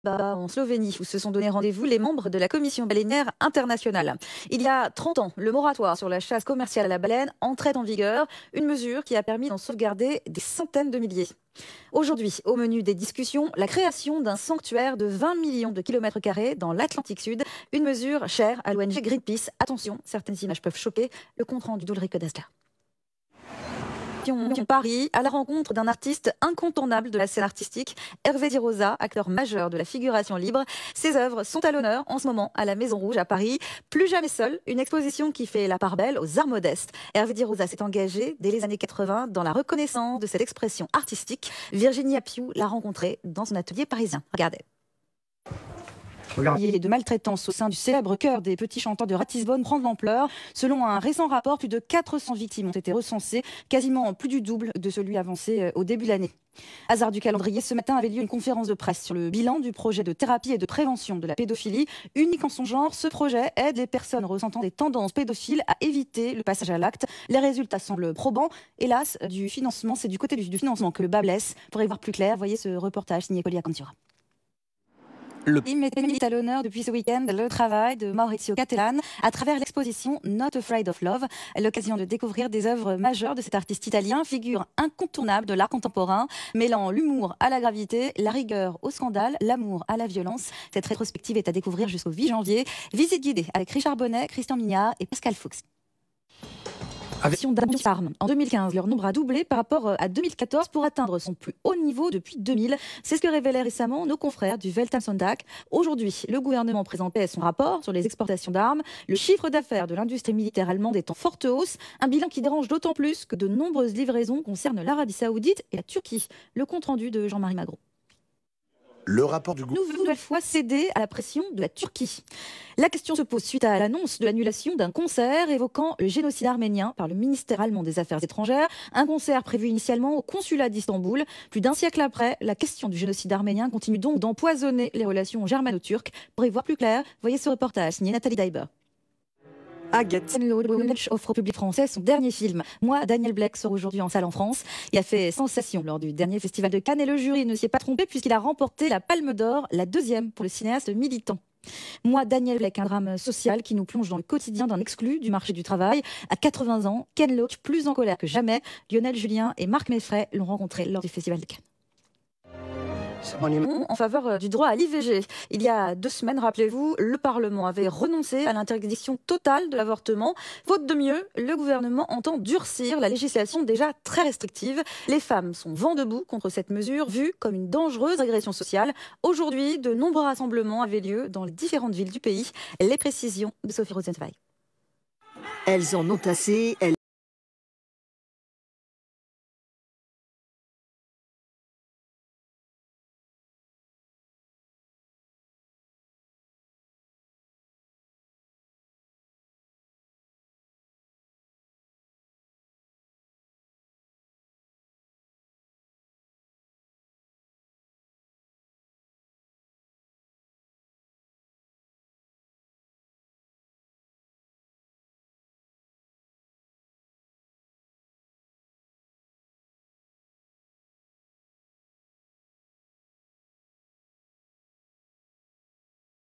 En Slovénie, où se sont donné rendez-vous les membres de la Commission baleinière internationale. Il y a 30 ans, le moratoire sur la chasse commerciale à la baleine entrait en vigueur, une mesure qui a permis d'en sauvegarder des centaines de milliers. Aujourd'hui, au menu des discussions, la création d'un sanctuaire de 20 millions de kilomètres carrés dans l'Atlantique Sud, une mesure chère à l'ONG Greenpeace. Attention, certaines images peuvent choquer. Le compte-rendu d'Ulrike Dessler. Paris, à la rencontre d'un artiste incontournable de la scène artistique, Hervé Di Rosa, acteur majeur de la figuration libre. Ses œuvres sont à l'honneur en ce moment à la Maison Rouge à Paris. Plus jamais seul, une exposition qui fait la part belle aux arts modestes. Hervé Di Rosa s'est engagé dès les années 80 dans la reconnaissance de cette expression artistique. Virginie Appiou l'a rencontré dans son atelier parisien. Regardez. Et de maltraitance au sein du célèbre chœur des petits chanteurs de Ratisbonne prend de l'ampleur. Selon un récent rapport, plus de 400 victimes ont été recensées, quasiment plus du double de celui avancé au début de l'année. Hasard du calendrier, ce matin avait lieu une conférence de presse sur le bilan du projet de thérapie et de prévention de la pédophilie. Unique en son genre, ce projet aide les personnes ressentant des tendances pédophiles à éviter le passage à l'acte. Les résultats semblent probants. Hélas, du financement, c'est du côté du financement que le bas blesse. Pour y voir plus clair, voyez ce reportage signé Colia Cantura. Il met à l'honneur depuis ce week-end le travail de Maurizio Cattelan à travers l'exposition Not Afraid of Love. L'occasion de découvrir des œuvres majeures de cet artiste italien, figure incontournable de l'art contemporain, mêlant l'humour à la gravité, la rigueur au scandale, l'amour à la violence. Cette rétrospective est à découvrir jusqu'au 8 janvier. Visite guidée avec Richard Bonnet, Christian Mignard et Pascal Fuchs. En 2015, leur nombre a doublé par rapport à 2014 pour atteindre son plus haut niveau depuis 2000. C'est ce que révélaient récemment nos confrères du Weltanzondag. Aujourd'hui, le gouvernement présentait son rapport sur les exportations d'armes. Le chiffre d'affaires de l'industrie militaire allemande est en forte hausse. Un bilan qui dérange d'autant plus que de nombreuses livraisons concernent l'Arabie Saoudite et la Turquie. Le compte-rendu de Jean-Marie Magro. Le rapport du gouvernement Nouvelle fois cédé à la pression de la Turquie. La question se pose suite à l'annonce de l'annulation d'un concert évoquant le génocide arménien par le ministère allemand des Affaires étrangères. Un concert prévu initialement au consulat d'Istanbul. Plus d'un siècle après, la question du génocide arménien continue donc d'empoisonner les relations germano-turques. Pour y voir plus clair, voyez ce reportage signé Nathalie Daiber. Agathe offre au public français son dernier film. Moi, Daniel Blake sort aujourd'hui en salle en France. Il a fait sensation lors du dernier festival de Cannes et le jury ne s'y est pas trompé puisqu'il a remporté la Palme d'Or, la deuxième pour le cinéaste militant. Moi, Daniel Blake, un drame social qui nous plonge dans le quotidien d'un exclu du marché du travail. À 80 ans, Ken Loach, plus en colère que jamais. Lionel Julien et Marc Meffray l'ont rencontré lors du festival de Cannes. En faveur du droit à l'IVG. Il y a 2 semaines, rappelez-vous, le Parlement avait renoncé à l'interdiction totale de l'avortement. Faute de mieux, le gouvernement entend durcir la législation déjà très restrictive. Les femmes sont vent debout contre cette mesure vue comme une dangereuse agression sociale. Aujourd'hui, de nombreux rassemblements avaient lieu dans les différentes villes du pays. Les précisions de Sophie Rosenzweig. Elles en ont assez.